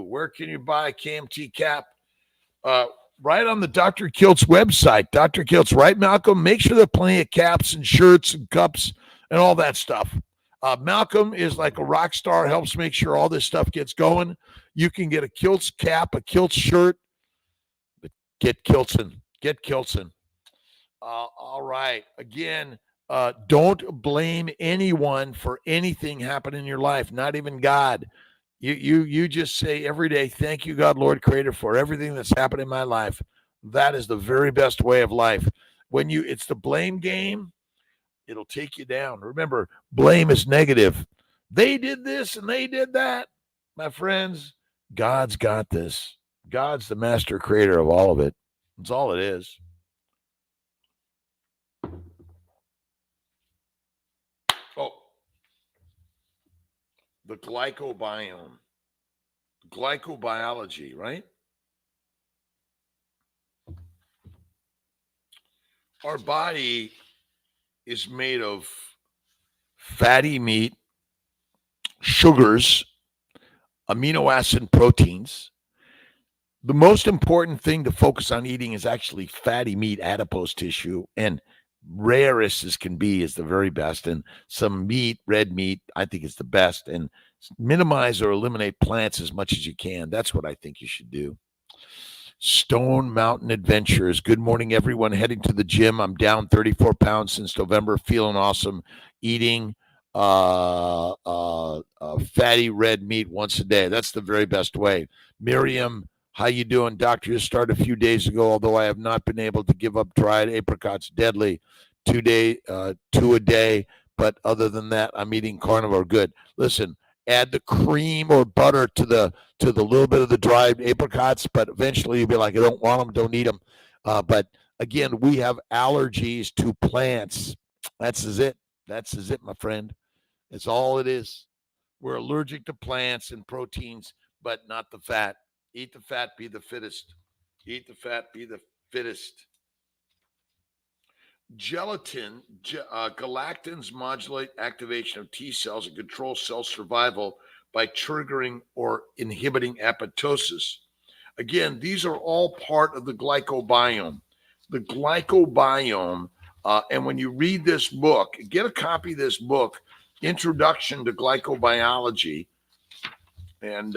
Where can you buy KMT cap? Right on the Dr. Kiltz website. Dr. Kiltz, right, Malcolm? Make sure there are plenty of caps and shirts and cups and all that stuff. Malcolm is like a rock star, helps make sure all this stuff gets going. You can get a Kiltz cap, a Kiltz shirt. But get Kiltzen. All right. Again, don't blame anyone for anything happening in your life, not even God. You just say every day, thank you, God, Lord, Creator, for everything that's happened in my life. That is the very best way of life. It's the blame game, it'll take you down. Remember, blame is negative. They did this and they did that. My friends, God's got this. God's the master creator of all of it. That's all it is. Oh, the glycobiome, glycobiology, right? Our body is made of fatty meat, sugars, amino acid proteins. The most important thing to focus on eating is actually fatty meat, adipose tissue, and rarest as can be is the very best. And some meat, red meat, I think is the best. And minimize or eliminate plants as much as you can. That's what I think you should do. Stone Mountain Adventures. Good morning, everyone. Heading to the gym. I'm down 34 pounds since November. Feeling awesome. Eating fatty red meat once a day. That's the very best way. Miriam, how you doing? Doctor just started a few days ago, although I have not been able to give up dried apricots. Deadly. 2 a day. But other than that, I'm eating carnivore. Good. Listen, add the cream or butter to the little bit of the dried apricots, but eventually you'll be like, I don't want them, don't eat them. But again, we have allergies to plants. That's it. That's it, my friend. That's all it is. We're allergic to plants and proteins, but not the fat. Eat the fat, be the fittest. Eat the fat, be the fittest. Gelatin, galactans modulate activation of T cells and control cell survival by triggering or inhibiting apoptosis. Again, these are all part of the glycobiome. The glycobiome, and when you read this book, get a copy of this book, Introduction to Glycobiology. And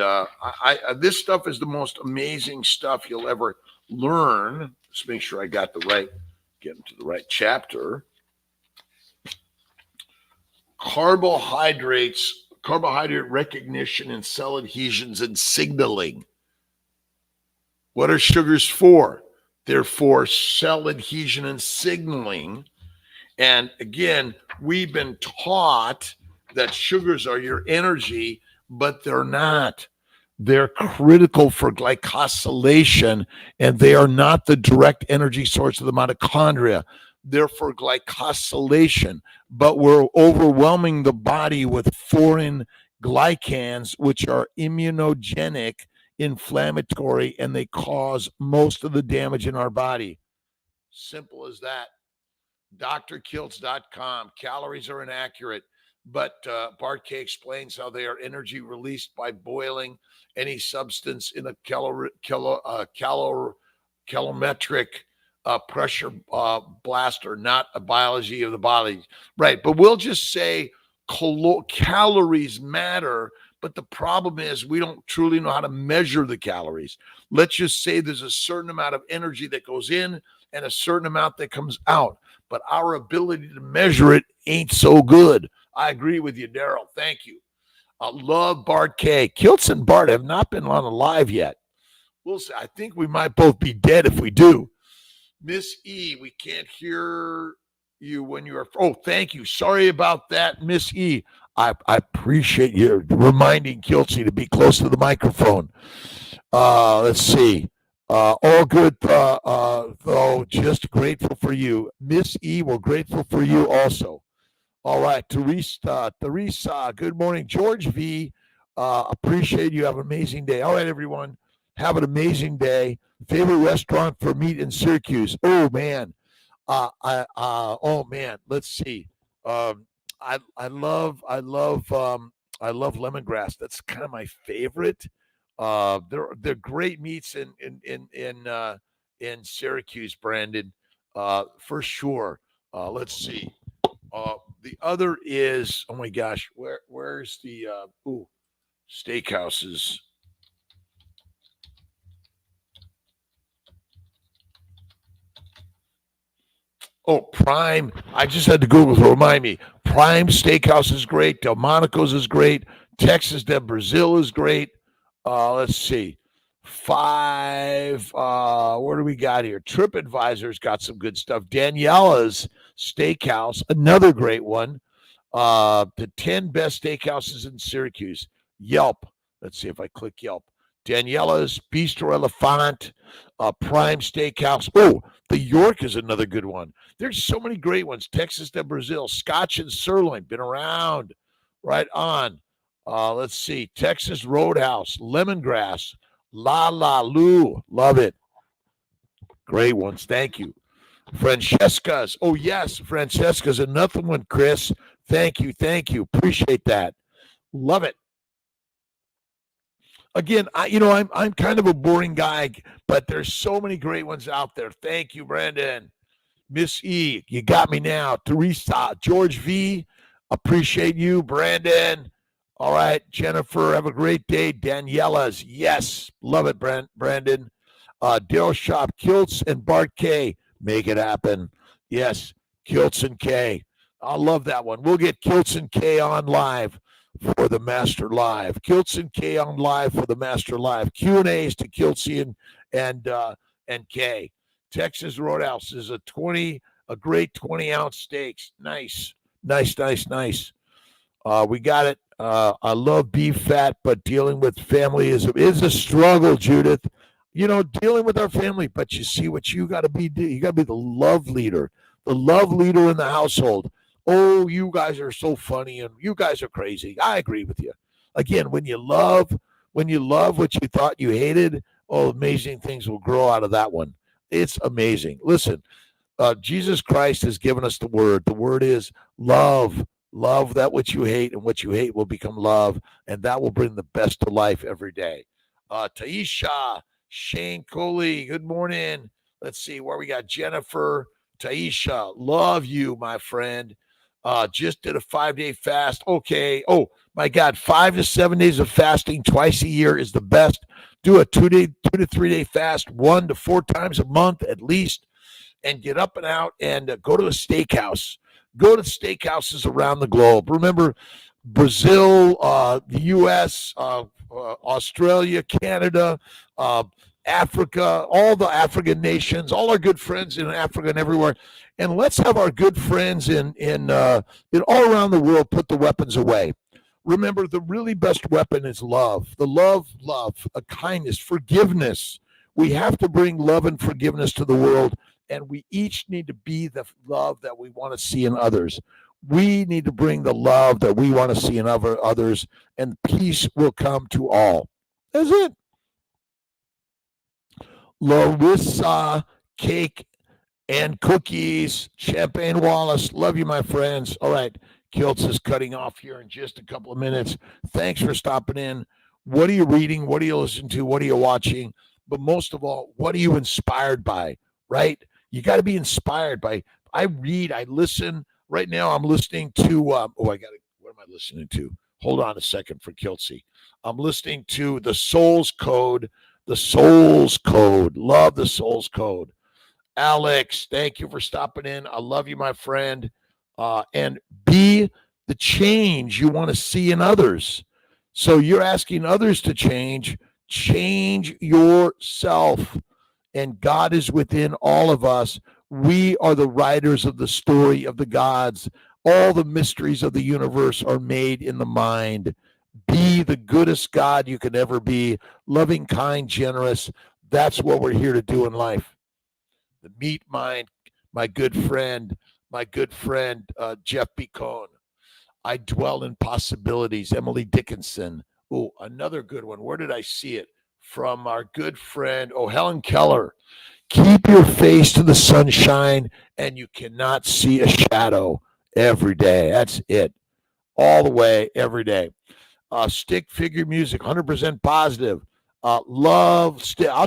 this stuff is the most amazing stuff you'll ever learn. Let's make sure I got get into the right chapter. Carbohydrate recognition and cell adhesions and signaling. What are sugars for? They're for cell adhesion and signaling. And again, we've been taught that sugars are your energy, but they're not. They're critical for glycosylation, and they are not the direct energy source of the mitochondria. They're for glycosylation, but we're overwhelming the body with foreign glycans, which are immunogenic, inflammatory, and they cause most of the damage in our body. Simple as that. Dr.Kiltz.com. Calories are inaccurate, but Bart K explains how they are energy released by boiling any substance in a calorimetric pressure blaster, not a biology of the body. Right, but we'll just say calories matter, but the problem is we don't truly know how to measure the calories. Let's just say there's a certain amount of energy that goes in and a certain amount that comes out, but our ability to measure it ain't so good. I agree with you, Daryl. Thank you. I love Bart K. Kiltz and Bart have not been on a live yet. We'll see. I think we might both be dead if we do. Miss E, we can't hear you when you are. Oh, thank you. Sorry about that, Miss E. I appreciate you reminding Kiltzy to be close to the microphone. Let's see. All good, though. Just grateful for you. Miss E, we're grateful for you also. All right, Teresa, good morning. George V, appreciate you. Have an amazing day. All right, everyone, have an amazing day. Favorite restaurant for meat in Syracuse? Oh man, let's see. I love lemongrass. That's kind of my favorite. They're great meats in Syracuse, Brandon, for sure. Let's see. The other is, oh my gosh, where's the steakhouses? Oh, Prime. I just had to Google to remind me. Prime Steakhouse is great. Delmonico's is great. Texas de Brazil is great. Let's see. 5. What do we got here? TripAdvisor's got some good stuff. Daniela's Steakhouse, another great one. The 10 best steakhouses in Syracuse. Yelp. Let's see if I click Yelp. Daniela's, Bistro Elefant, Prime Steakhouse. Oh, the York is another good one. There's so many great ones. Texas de Brazil, Scotch and Sirloin, been around. Right on. Let's see. Texas Roadhouse, Lemongrass, La La Lu. Love it. Great ones. Thank you. Francesca's. Oh, yes, Francesca's another one, Chris. Thank you. Thank you. Appreciate that. Love it. Again, I'm kind of a boring guy, but there's so many great ones out there. Thank you, Brandon. Miss E, you got me now. Teresa, George V, appreciate you. Brandon, all right. Jennifer, have a great day. Daniela's, yes, love it, Brandon. Daryl Shop, Kiltz and Bart K, make it happen. Yes, Kiltz and K. I love that one. We'll get Kiltz and K on live for the Master Live. Kiltz and K on live for the Master Live. Q&As to Kiltzy and K. Texas Roadhouse is a great 20-ounce steaks. Nice. We got it. I love beef fat, but dealing with family is a struggle, Judith. Dealing with our family, but you see what you got to be. You got to be the love leader in the household. Oh, you guys are so funny, and you guys are crazy. I agree with you. Again, when you love what you thought you hated, amazing things will grow out of that one. It's amazing. Listen, Jesus Christ has given us the word. The word is love. Love that which you hate, and what you hate will become love, and that will bring the best to life every day. Taisha, Shane Coley, good morning. Let's see where we got Jennifer, Taisha, love you, my friend. Just did a 5-day fast. Okay. Oh, my God, 5 to 7 days of fasting twice a year is the best. Do a 2 to 3 day fast 1 to 4 times a month at least, and get up and out and go to a steakhouse. Go to steakhouses around the globe. Remember, Brazil, the U.S., Australia, Canada, Africa, all the African nations, all our good friends in Africa and everywhere. And let's have our good friends in all around the world put the weapons away. Remember, the really best weapon is love. The love, kindness, forgiveness. We have to bring love and forgiveness to the world, and we each need to be the love that we want to see in others. We need to bring the love that we want to see in others, and peace will come to all. That's it. Larissa, cake and cookies. Champagne Wallace, love you, my friends. All right, Kiltz is cutting off here in just a couple of minutes. Thanks for stopping in. What are you reading? What are you listening to? What are you watching? But most of all, what are you inspired by, right? You got to be inspired by. I read, I listen. Right now, I'm listening to, what am I listening to? Hold on a second for Kiltzy. I'm listening to The Soul's Code. The Soul's Code. Love The Soul's Code. Alex, thank you for stopping in. I love you, my friend. And be the change you want to see in others. So you're asking others to change. Change yourself. And God is within all of us. We are the writers of the story of the gods. All the mysteries of the universe are made in the mind. Be the goodest God you can ever be. Loving, kind, generous. That's what we're here to do in life. The meat mind, my good friend, Jeff Bicone. I dwell in possibilities. Emily Dickinson. Oh, another good one. Where did I see it? From our good friend, Helen Keller. Keep your face to the sunshine, and you cannot see a shadow every day. That's it. All the way, every day. Stick Figure Music, 100% positive. I'll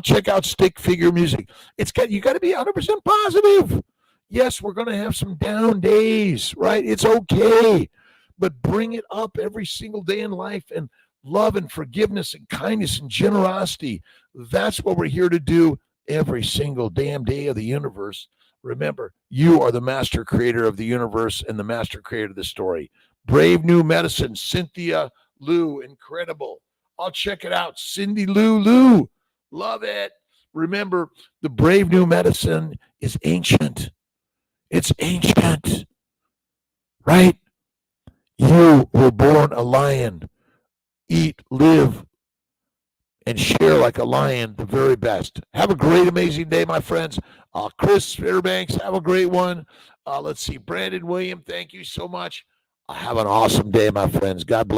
check out Stick Figure Music. You got to be 100% positive. Yes, we're going to have some down days, right? It's okay, but bring it up every single day in life, and love and forgiveness and kindness and generosity. That's what we're here to do every single damn day of the universe. Remember, you are the master creator of the universe and the master creator of the story. Brave New Medicine, Cynthia Lou, incredible. I'll check it out. Cindy Lou, love it. Remember, the Brave New Medicine is ancient. It's ancient, right? You were born a lion. Eat, live, and share like a lion, the very best. Have a great, amazing day, my friends. Chris Fairbanks, have a great one. Let's see, Brandon William, thank you so much. Have an awesome day, my friends. God bless.